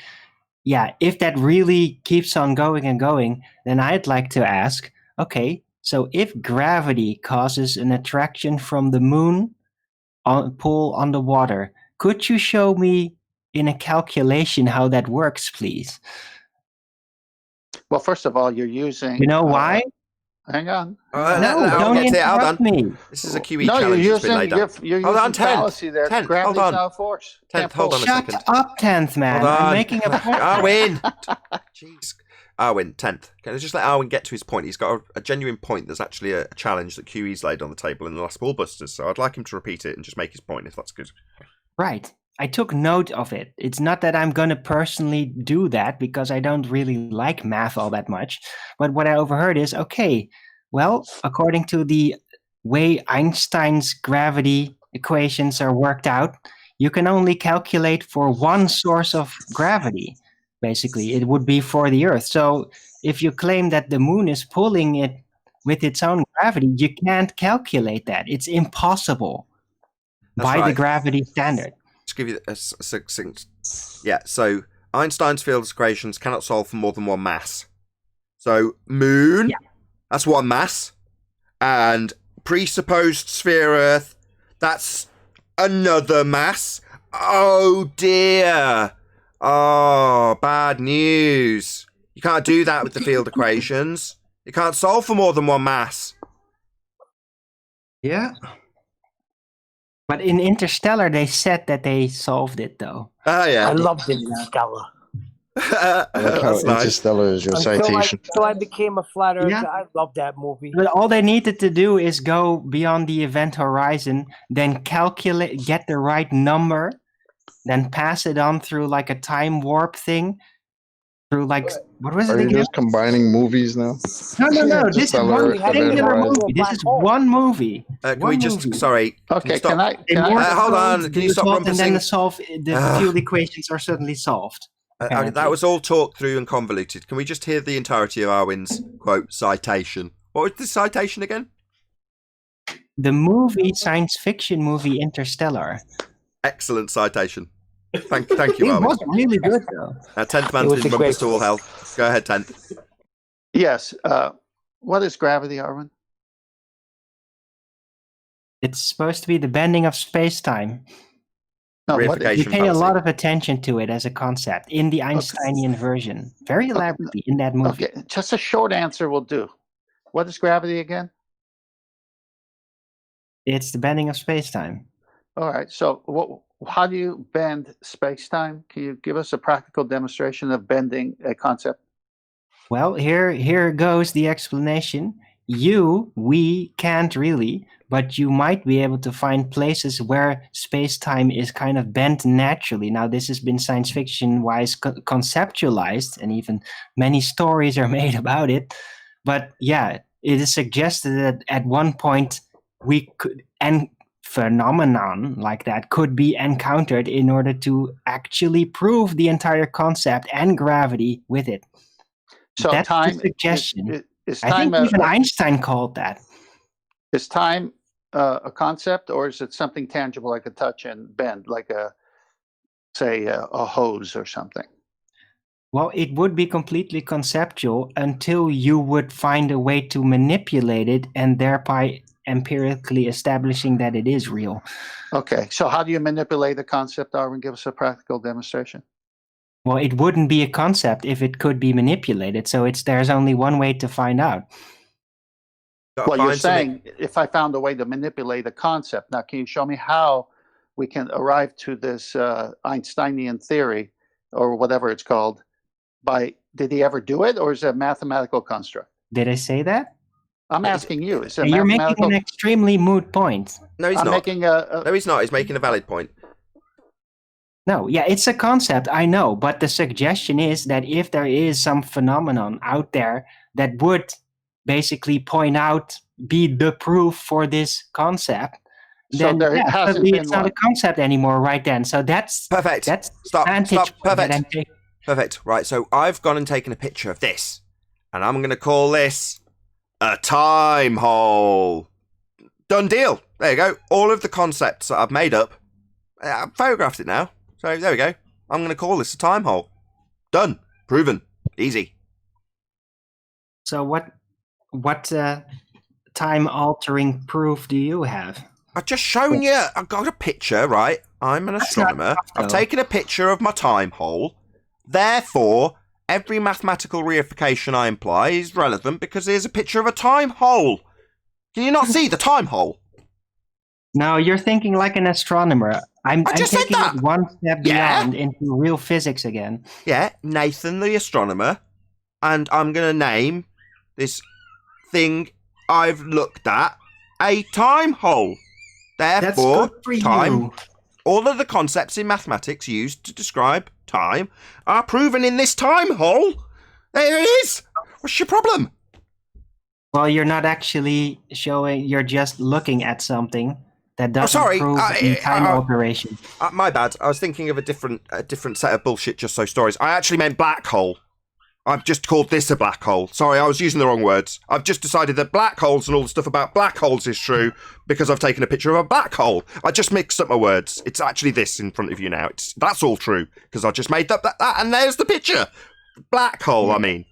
yeah, if that really keeps on going and going, then I'd like to ask, okay, so if gravity causes an attraction from the moon pull on the water, could you show me in a calculation how that works, please? Well, first of all, you're using. You know why? Hang on. No, don't interrupt me. This is a QE No, challenge. you're It's been laid using. out. You're Hold on, using fallacy there. 10th, Gravity's hold on. not a force. 10th, hold on a Shut second. up, 10th, man. Hold on. I'm making a point. Arwin! Jeez. Arwin, 10th. Can I just let Arwin get to his point? He's got a genuine point. There's actually a challenge that QE's laid on the table in the last Ballbusters, so I'd like him to repeat it and just make his point, if that's good. Right. I took note of it. It's not that I'm going to personally do that because I don't really like math all that much. But what I overheard is, okay, well, according to the way Einstein's gravity equations are worked out, you can only calculate for one source of gravity. Basically, it would be for the Earth. So if you claim that the moon is pulling it with its own gravity, you can't calculate that. It's impossible by the gravity standard. Just give you a succinct. Yeah, so Einstein's field equations cannot solve for more than one mass. So moon, that's one mass, and presupposed sphere Earth, that's another mass. Oh dear. Oh, bad news. You can't do that with the field equations. You can't solve for more than one mass. Yeah. But in Interstellar, they said that they solved it, though. Oh, yeah. I loved Interstellar. I like how Interstellar is your citation. Until I became a flat earther, I love that movie. But all they needed to do is go beyond the event horizon, then calculate, get the right number, then pass it on through like a time warp thing. Through like, what was it Are you again? just combining movies now? No. This is one singular movie. This is one movie. Can we just, sorry. Okay, can can you I hold on. Can you stop And then rumpusing? the field equations are suddenly solved. That was all talked through and convoluted. Can we just hear the entirety of Arwin's, quote, citation? What was the citation again? The movie, science fiction movie Interstellar. Excellent citation. Thank you, It Arwin. was really good, though. 10th man's been rumpus to all hell. Go ahead, 10th. Yes. What is gravity, Arwin? It's supposed to be the bending of space-time. No, We Reification pay a fallacy. lot of attention to it as a concept in the Einsteinian version. Very elaborately in that movie. Okay, just a short answer will do. What is gravity again? It's the bending of space-time. All right. So, how do you bend space-time? Can you give us a practical demonstration of bending a concept? Well, here goes the explanation. We can't really, but you might be able to find places where space-time is kind of bent naturally. Now, this has been science fiction-wise conceptualized, and even many stories are made about it. But yeah, it is suggested that at one point we could, and phenomenon like that could be encountered in order to actually prove the entire concept and gravity with it. So that's time the suggestion. Is I time think even Einstein called that. Is time a concept, or is it something tangible like a touch and bend, like say a hose or something? Well, it would be completely conceptual until you would find a way to manipulate it and thereby empirically establishing that it is real. Okay, so how do you manipulate a concept, Darwin? Give us a practical demonstration. Well, it wouldn't be a concept if it could be manipulated. So there's only one way to find out. Well, you're saying if I found a way to manipulate a concept. Now, can you show me how we can arrive to this Einsteinian theory, or whatever it's called, did he ever do it, or is it a mathematical construct? Did I say that? I'm asking you. Is it You're mathematical? making an extremely moot point. No, he's I'm not. making No, he's not. He's making a valid point. No, yeah, it's a concept, I know, but the suggestion is that if there is some phenomenon out there that would basically be the proof for this concept, then it's not a concept anymore right then. So that's perfect. That's Stop. Perfect. Right, so I've gone and taken a picture of this, and I'm going to call this a time hole. Done deal. There you go. All of the concepts that I've made up, I've photographed it now. So there we go. I'm going to call this a time hole. Done. Proven. Easy. So what time-altering proof do you have? I've just shown you. I've got a picture, right? I'm an astronomer. I've taken a picture of my time hole. Therefore, every mathematical reification I imply is relevant because here's a picture of a time hole. Can you not see the time hole? No, you're thinking like an astronomer. I'm taking it one step beyond into real physics again. Yeah, Nathan the astronomer. And I'm going to name this thing I've looked at a time hole. Therefore, time, all of the concepts in mathematics used to describe time are proven in this time hole. There it is. What's your problem? Well, you're not actually showing, you're just looking at something that doesn't prove the time alteration. My bad. I was thinking of a different set of bullshit just so stories. I actually meant black hole. I've just called this a black hole. Sorry, I was using the wrong words. I've just decided that black holes and all the stuff about black holes is true because I've taken a picture of a black hole. I just mixed up my words. It's actually this in front of you now. That's all true because I just made up that and there's the picture. Black hole, I mean.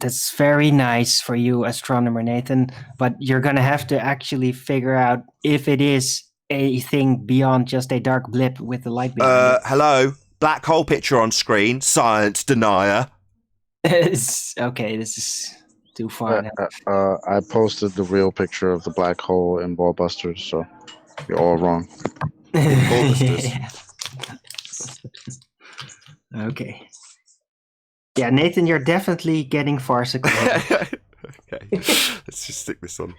That's very nice for you, astronomer Nathan, but you're going to have to actually figure out if it is a thing beyond just a dark blip with the light behind it. Hello? Black hole picture on screen. Science denier. Okay, this is too far now. I posted the real picture of the black hole in Ballbusters, so you're all wrong. Okay. Yeah, Nathan, you're definitely getting farcical. Okay, let's just stick this on.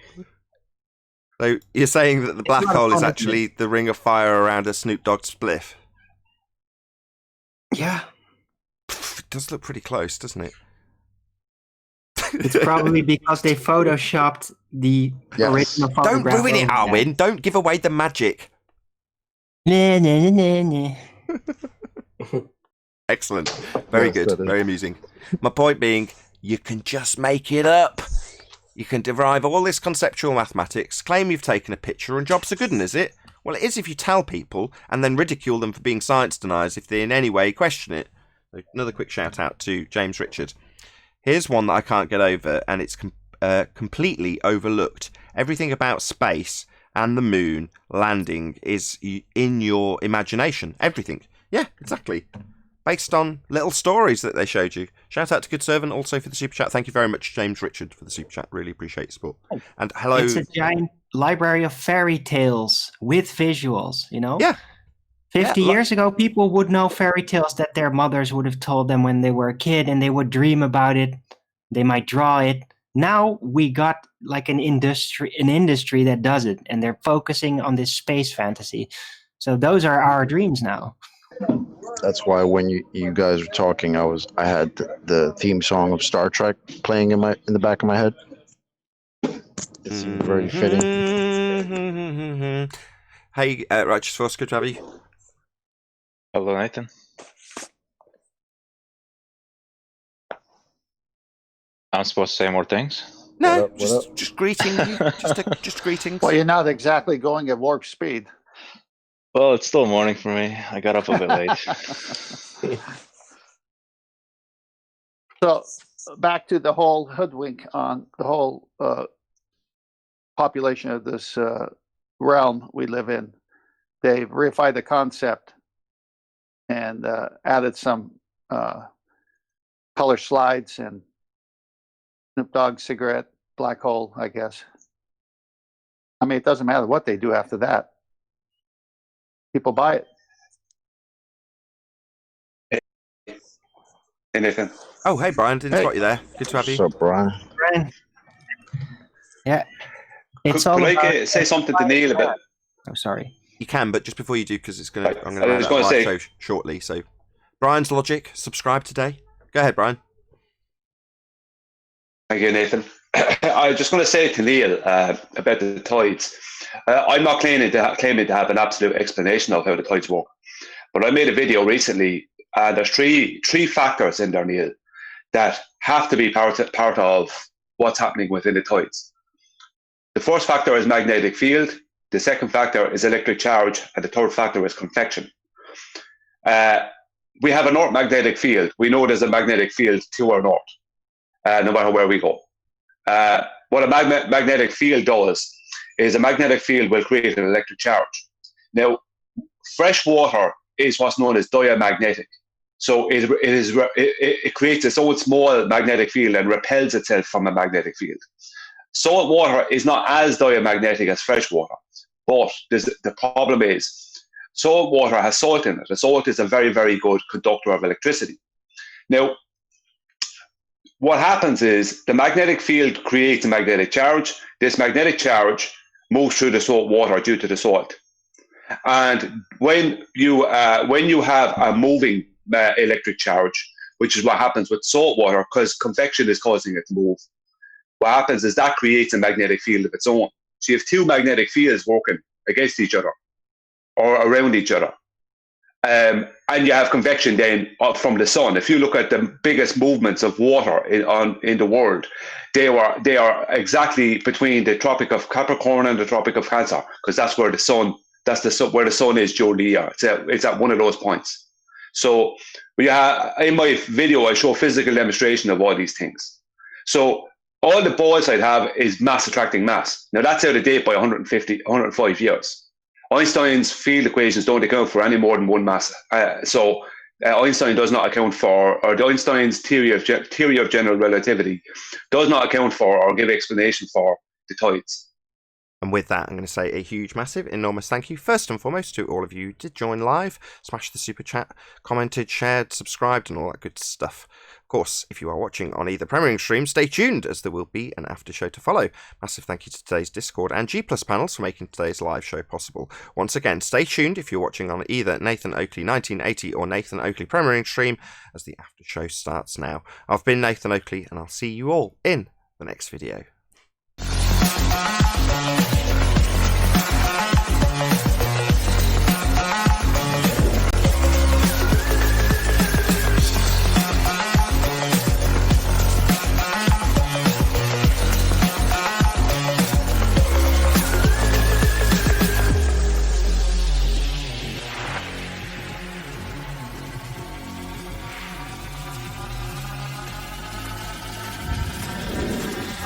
So you're saying that the black hole is actually the ring of fire around a Snoop Dogg spliff? Yeah. It does look pretty close, doesn't it? It's probably because they photoshopped the original photograph. Don't ruin it, Arwin. Don't give away the magic. Excellent. Very good. Very amusing. My point being, you can just make it up. You can derive all this conceptual mathematics, claim you've taken a picture, and jobs are good, is it? Well, it is if you tell people and then ridicule them for being science deniers if they in any way question it. Another quick shout out to James Richard. Here's one that I can't get over, and it's completely overlooked. Everything about space and the moon landing is in your imagination. Everything. Yeah, exactly. Based on little stories that they showed you. Shout out to Good Servant also for the super chat. Thank you very much, James Richard, for the super chat. Really appreciate your support. And hello. It's a giant library of fairy tales with visuals, you know? Yeah. 50 years ago, people would know fairy tales that their mothers would have told them when they were a kid, and they would dream about it. They might draw it. Now we got like an industry that does it, and they're focusing on this space fantasy. So those are our dreams now. That's why when you guys were talking, I had the theme song of Star Trek playing in the back of my head. It seemed very fitting. Hey, Righteous Force, good to have you. Hello, Nathan. I'm supposed to say more things? No, just greeting you. Just greetings. Well, you're not exactly going at warp speed. Well, it's still morning for me. I got up a bit late. So back to the whole hoodwink on the whole population of this realm we live in. They've reified the concept and added some color slides and Snoop Dogg cigarette, black hole, I guess. I mean, it doesn't matter what they do after that. People buy it. Hey, Nathan. Oh, hey, Brian. Didn't spot you there. Good to have you. What's up, Brian? Brian. Yeah. It's Could all I about say something to Neil about? Oh, sorry. You can, but just before you do, because I'm going to I have was a gonna live say- show shortly. So, Brian's Logic, subscribe today. Go ahead, Brian. Thank you, Nathan. I was just going to say to Neil about the tides. I'm not claiming to have an absolute explanation of how the tides work, but I made a video recently, and there's three factors in there, Neil, that have to be part of what's happening within the tides. The first factor is magnetic field. The second factor is electric charge, and the third factor is convection. We have a north magnetic field. We know there's a magnetic field to our north, no matter where we go. What a magnetic field does is a magnetic field will create an electric charge. Now, fresh water is what's known as diamagnetic. So it creates its own small magnetic field and repels itself from a magnetic field. Salt water is not as diamagnetic as fresh water, but the problem is salt water has salt in it. The salt is a very, very good conductor of electricity. Now, what happens is the magnetic field creates a magnetic charge. This magnetic charge moves through the salt water due to the salt. And when you have a moving electric charge, which is what happens with salt water, because convection is causing it to move, what happens is that creates a magnetic field of its own. So you have two magnetic fields working against each other or around each other. And you have convection then up from the sun. If you look at the biggest movements of water in the world, they are exactly between the Tropic of Capricorn and the Tropic of Cancer, because that's where the sun is during the year. It's at one of those points. So in my video, I show physical demonstration of all these things. So all the balls I'd have is mass attracting mass. Now that's out of date by 105 years. Einstein's field equations don't account for any more than one mass. So Einstein does not account for, or Einstein's theory of general relativity does not account for or give explanation for the tides. And with that, I'm going to say a huge, massive, enormous thank you, first and foremost, to all of you who did join live, smash the super chat, commented, shared, subscribed, and all that good stuff. Of course, if you are watching on either premiering stream, stay tuned, as there will be an after show to follow. Massive thank you to today's Discord and G+ panels for making today's live show possible. Once again, stay tuned if you're watching on either Nathan Oakley 1980 or Nathan Oakley premiering stream, as the after show starts now. I've been Nathan Oakley, and I'll see you all in the next video.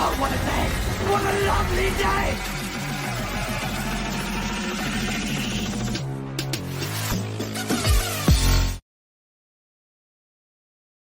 Oh, what a day! What a lovely day!